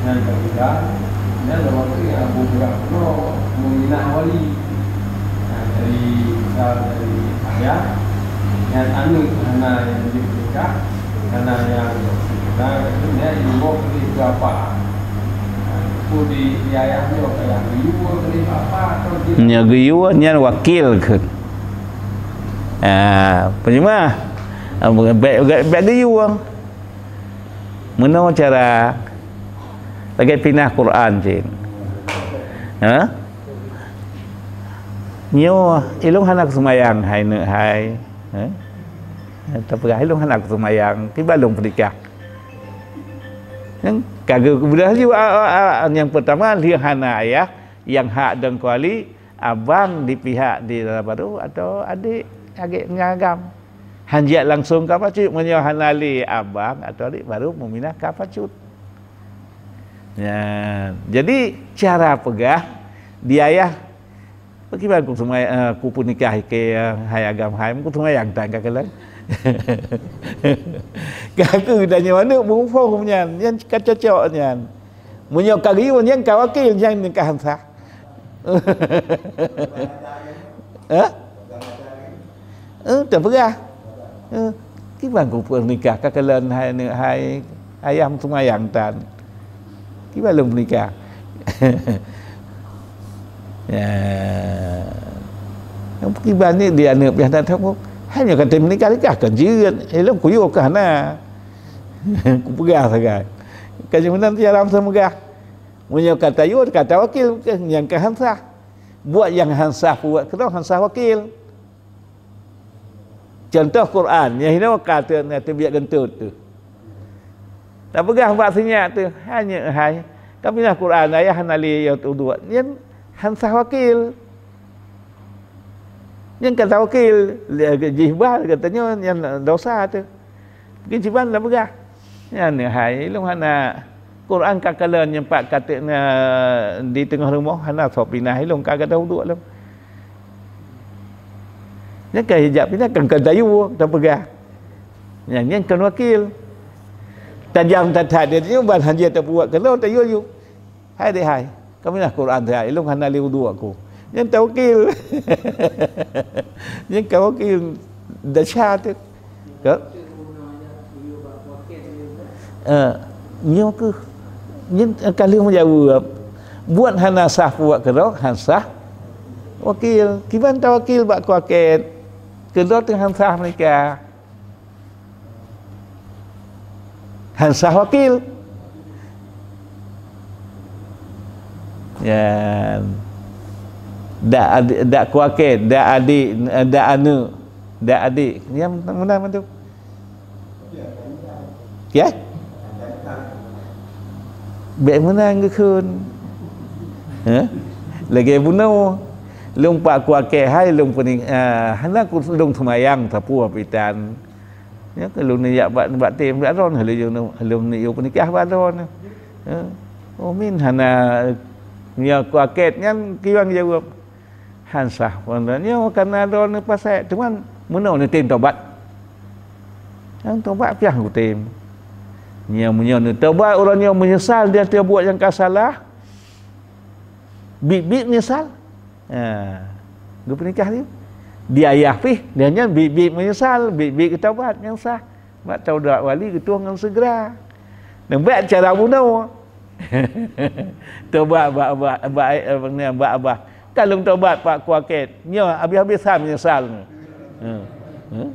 dan berbeda dan waktu Abu Bakar menghina wali dari ayah yang anu karena yang diberikan karena yang dia ibu beri berapa di ayahnya kayak ibu beri apa atau nya giyu nya wakil ke penyemah baik giyu mana cara lagi pindah Quran cin nyo ilung hanak semayang hai ne hai tapi ilung hanak semayang tiba long pernikah yang kagak kemudian yang pertama dia hana ayah yang hak dan kuali abang di pihak di baru atau adik ngagam hanjat langsung ke pacut menyo hanali abang atau adik baru meminah ke pacut ya jadi cara pegah di ayah bagaimana aku semua aku pun nikah ke hai agam hai aku semua yang tak kalah. Kaku danya mana mengufong nyan yang kacocok nyan. Munyo kari yang kawakil yang nikahan sah. Tak berah. Gimana aku pun nikah kakalan hai ayam semua yang tan. Gimana lu menikah? Ya, yang pergi banyak dia anak biasa tahu hanya kata menikah kan jiran, elok kuyu kahana, kupegah sagai, kajian tiada semegah, punya kata yud kata wakil yang kehansah, buat yang hansah buat kerana hansah wakil, contoh Quran, yang ini kata nanti biar gentut tu, tak pegah buat senyap tu, hanya hai, kami nak Quran ayah nali yang tu dua, yang hansah wakil yang kata wakil jihbah katanya yang dosa tu mungkin jihbah lah berah yang hai long hana Quran kakalan yang pak kata di tengah rumah hana so pinah long kagak tahu dua lah yang kaya hijab pinah kan kadayu tak berah yang kan wakil tajam tatat dia ni ban hanja tak buat kalau tak yu hai deh hai kami nak Quran saya, ilmu hana liu dua aku. Yang tawakil, yang tawakil dasar tu, ke? Nyo ke? Yang kali menjawab, buat hana sah buat kerok hansah wakil. Kiban tawakil bak kuaket, kerok tu hansah mereka. Hansah wakil. Ya, dak kuaket, dak adik, dak anu, dak adik. Yang mana tu? Ya? Bek mana ngekun? Lagi bunuh, lung pak kuaket hai lung pening, hana ku lung semayang tapu apitan. Ya kalau ni yak bat tem baron, halung ni yo penikah baron. Oh min hana nya kuaket ngan kiwang jawab hansah pandanya karena ada ni pasal cuman mana ni tim taubat yang taubat piah ku tim nya ni taubat orang yang menyesal dia buat yang salah bib menyesal gue pernikah dia ayah pi dia nya bib menyesal bib taubat yang sah mak taubat wali ketua dengan segera nampak cara bunuh taubat abah kalau taubat Pak Kuaket nya habis-habis menyesal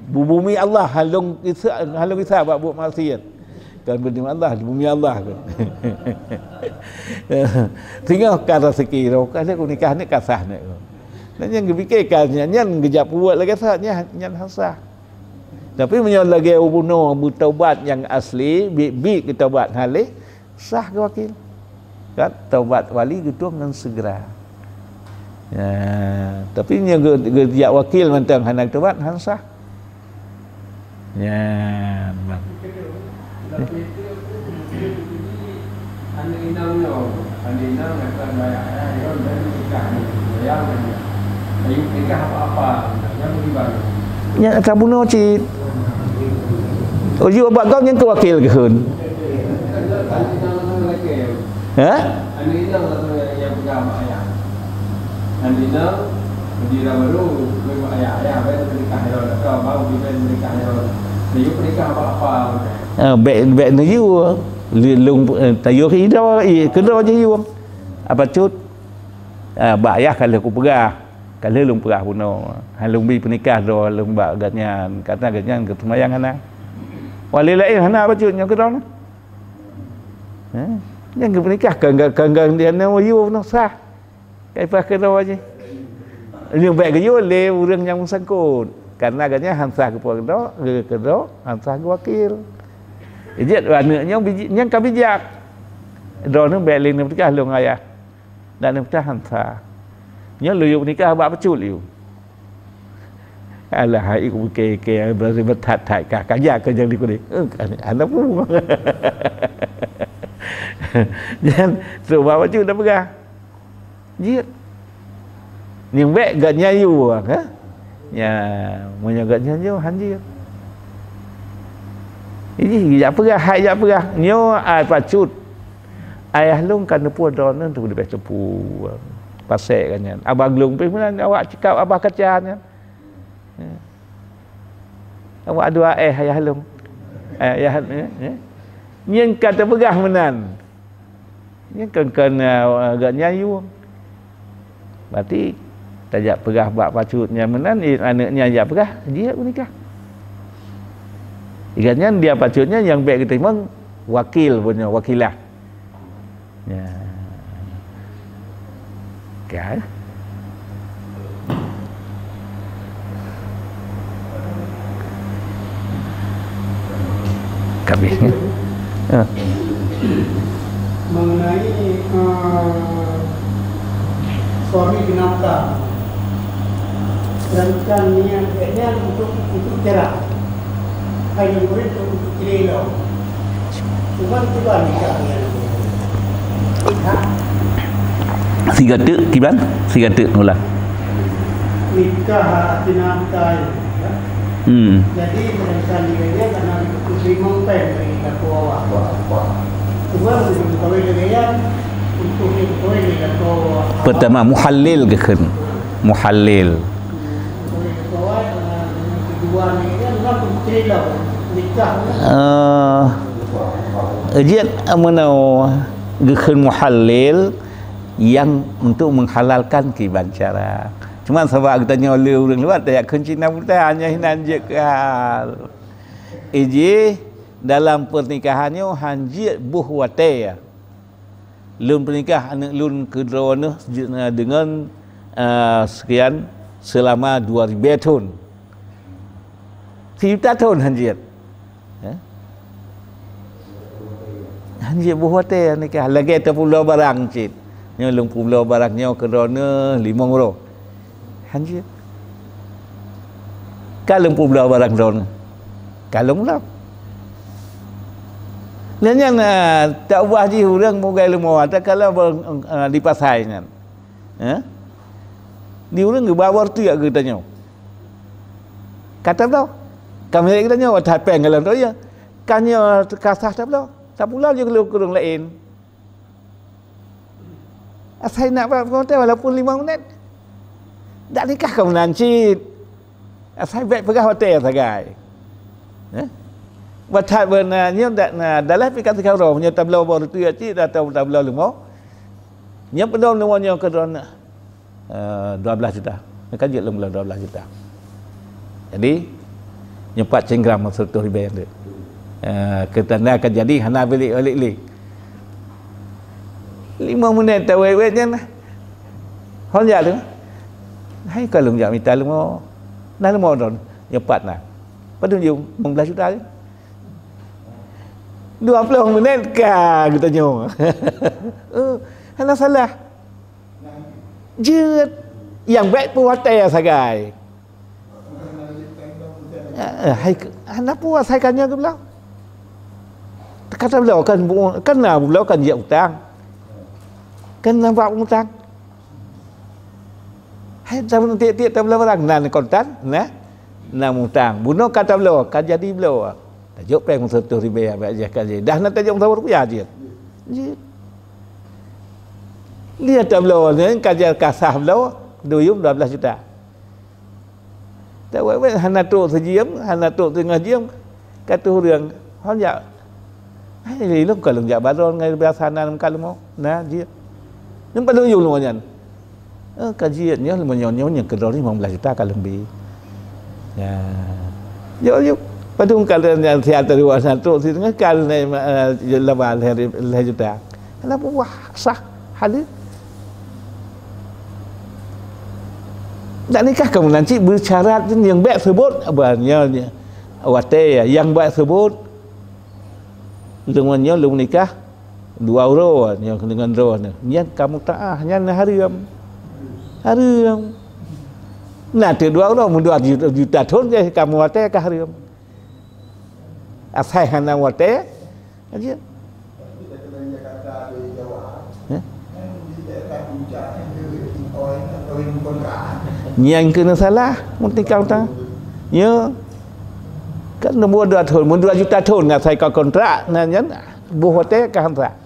bumi Allah halung kisah buat maksiat kan bumi Allah di bumi Allah kan tinggal kata sekiro kan aku nikah ni kasah ni dan yang fikirkan nyan gejap buat lagi sahnya nyan hasah tapi menyol lagi ubuno bertaubat yang asli bi taubat halih sah ke wakil kan taubat wali gitu dengan segera ya tapi nya gejap wakil mentang hanang taubat hansah ya bang nya tabuno cit oh you abak kau yang wakil ke hun ha yang pegang ayah Andina dia baru ayah menikah atau baru menikah you menikah apa baik ni you lung tayo hido kedua je you apa cut bak ayah kalau aku pegah kalau lung pegah puno halung bi pernikah do lung bak ganyan kata ganyan ke semayang hana wali lain hana apa cut yang kedua yang ke pernikah kan dia no you no sah kai pa kedua je yang baik ke you le urang yang sangkut karena agaknya hansah ke kedua hansah ke wakil ijat anaknya yang kabijak do nu baik lin nikah long ayah dan nikah hansah nya lu nikah bak pecul you alah hai ku ke bertat thai ka kaya ke jang di ku ni anak pun jangan sebab pecul dah pegah jiat yang baik gaknya you ha ya menyagaknya you hanjir ini jak perah hai jak perah nyo ai pacut ayah long kan pu don tu lebih cepu pasek kan yan abang long pe mana awak cakap abah kacan kan awak dua ayah long ayah yang kata perah menan yang kan agaknya you berarti tajak perah bak pacutnya menan anaknya jak perah dia menikah ikannya dia pacutnya yang baik kita memang wakil punya wakilah ya kan kabisnya mengenai suami binatang dan niatnya untuk cerai hanya untuk kilo cuma coba nikah Siga tu kiban siga tu mula nikah dinamkai jadi mereka nikahnya karena terima pen dari kakua cuma kalau dia untuk koi ni pertama muhallil ke kan muhallil kedua ni kan untuk kilo nikah ujian amunau gekhen muhallil yang untuk menghalalkan kiban cara cuma sebab kita nyoleh orang luar tak ken Cina putih hanya hinan je kal iji dalam pernikahannya hanjit buh wate ya lun pernikah anak lun kedua dengan sekian selama 2000 tahun 10 tahun hanjit hanjit buh wate nikah lagi tu pulau barang cit nya lung pulau barangnya kerana 5 euro hanjit kalung pulau barang drone kalung lah dan yang tak ubah ji orang mogai lumah tak kalau di pasai kan Dia orang bawa tu ya kita tanya. Kata tau. Kami kita tanya tak pengalan tu ya. Kanyo kasah tak tau. Tak pula je kalau kurang lain. Saya nak buat hotel walaupun 5 minit. Tak nikah kau nancit. Saya baik pergi hotel sagai. Watat benarnya dalam pikat kau punya tablau baru tu ya cik atau tablau lemau. Yang pedom namanya ke 12 juta. Mereka je lemau 12 juta. Jadi nyempat cenggram 100 ribu yang tu. Ketanda akan jadi hana balik 5 minit tak wait je lah. Hon ya tu. Hai kalau enggak minta lemau. Nah lemau don nyempat nah. Padahal je 15 juta je. 20 minit kah kita tanya. Hana salah. Jeut yang baik pun hotel sagai. Hai hana puas saya kanya ke belau. Kata belau kan belau kan dia utang. Kan nampak utang. Hai tahu tiap-tiap tak belau orang nan kontan nah. Nam utang. Bunuh kata belau kan jadi belau. Tajuk peng 100 ribu ya baik je kan je. Dah nak tajuk berapa rupiah je. Lihat tak belau ni kajar kasah belau 12 juta. Tak wei hana tu sejiam, hana tu tengah jam. Kata orang, hon ya. Hai lu kalau jak baron ngai biasa nan kalau nah je. Ni perlu you lu nyan. Kajiannya menyonya ke 15 juta kalau lebih. Ya. Yo. Padahal kalau yang teater luar satu, sini kalau lebar leh juta. Kenapa wah sah hadir? Tak nikah kamu nanti bersyarat yang baik sebut abahnya wate yang baik sebut lengannya lung nikah 2 euro yang dengan euro ni kamu taah nya hariam nah tu 2 euro mun 2 juta thon je kamu wate ka hariam asai hana wate aja yang kena salah mesti kau tahu ya kan nombor 2 tahun 2 juta tahun nak saya kau kontrak nanya buh hotel kah kontrak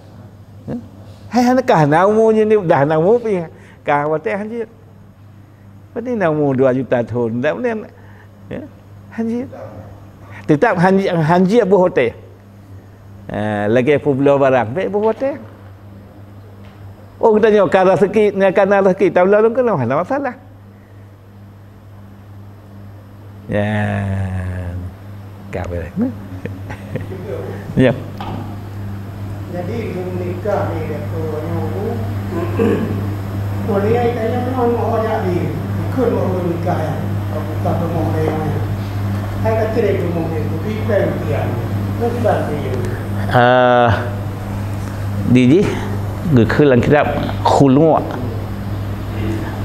hai hana kah namu ni dah namu pi kah hotel hanjir pasti namu 2 juta tahun dah ni hanjir tetap hanjir buh hotel lagi pulau barang baik buh hotel oh kita tengok karena rezeki tak lalu kan ada masalah. Ya, kau boleh. Ya. Jadi menikah ni katanya Korea katanya memang orang di ikut orang nikah ya. Aku tak mau dia. Hai kata dia mau dia tapi pengen. Sebab dia. Diji người khơi lần kia khôn lụa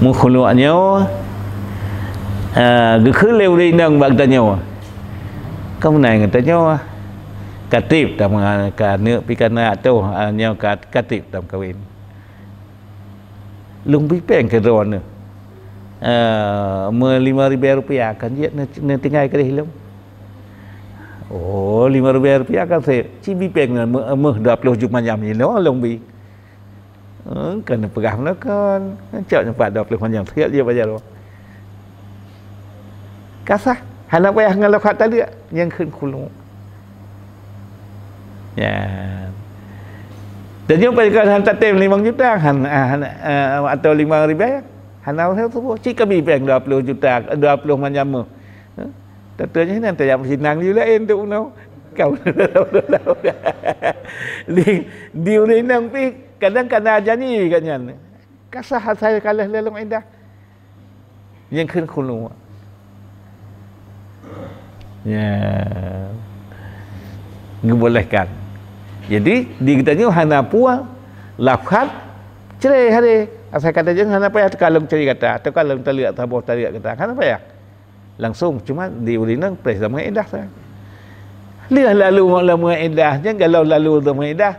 muốn khôn lụa nhau người khơi leo đi nâng bằng ta nhau công này người ta nhau cả tiệp tầm cả nước picana tô nhau cả tiệp tầm kawin lung biết bèn cái rồi nữa 5.000 rupiah kan dia nanti ngai ke hilang oh 5.000 rupiah kan saya cibi peng 20 juta jam ni lo long bi kena pegang lah kan cak nampak 20 jam siap dia baca lo kasah hana payah ngalau khat tadi yang khun khulu ya dan jumpa kan hantar tem 5 juta atau 5 ribu hana theo tu chỉ có bị bèn 20 juta 20 jam tentunya nanti yang senang juga itu no kau di nang pi kadang-kadang aja ni katnya kasah saya kalah dalam indah yang khun khulu ya dibolehkan jadi di kitanya hana puang lafaz cerai hari saya kata jangan hana payah kalau cari kata atau kalau taliak tabur taliak kata hana payah langsung cuma di urinang pres sama indah saya lihat lalu malam indahnya kalau lalu sama indah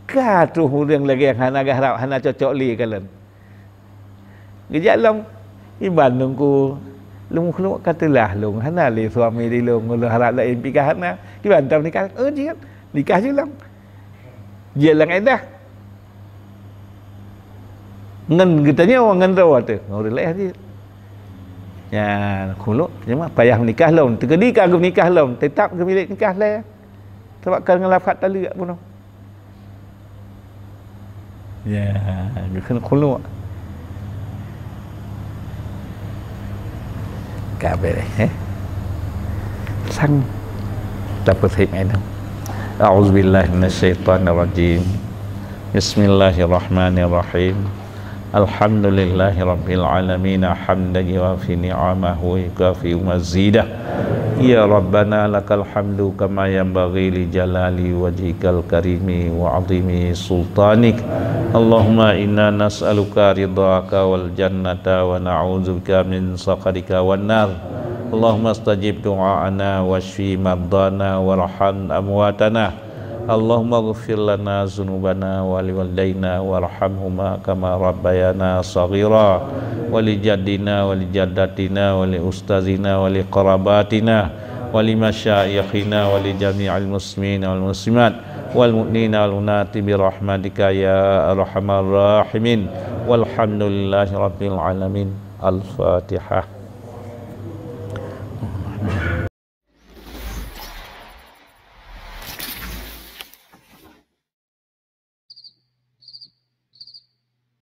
katu hurang lagi yang hana garap hana cocok li kalian Di jalan di Bandung ku lung keluar katalah lung hana le suami di lung lu harap lain pikah hana di bantam nikah dia nikah je lang dia lang edah ngan katanya orang ngan rawa tu orang lain dia ya khuluk cuma payah nikah lung terkedi kagum nikah lung tetap ke milik nikah lah sebab kan ngelafat tali kat pun ya kena khuluk kabeh sang dapat hikmah. A'udzubillahi minasyaitonirrajim. Bismillahirrahmanirrahim. Alhamdulillahirabbil alamin hamdan yuwafi ni'amahu wa yukafi mazidah. Ya Rabbana lakal hamdu kama yanbaghi li jalali wajhikal karimi wa 'azimi sultanik. Allahumma inna nas'aluka ridhaka wal jannata wa na'udzubika min sakhatika wan nar. Allahumma astajib du'aana washfi mardana warham amwatana. Allahumma ighfir lana dzunubana wa liwalidayna warhamhuma kama rabbayana shaghira wa li jaddina wa li jaddatina wa li ustazina wa li qarabatina wa li masyayikhina wa li jami'il muslimina wal muslimat wal mu'minina wal mu'minati bi rahmatika ya arhamar rahimin walhamdulillahi rabbil alamin. Al-Fatihah.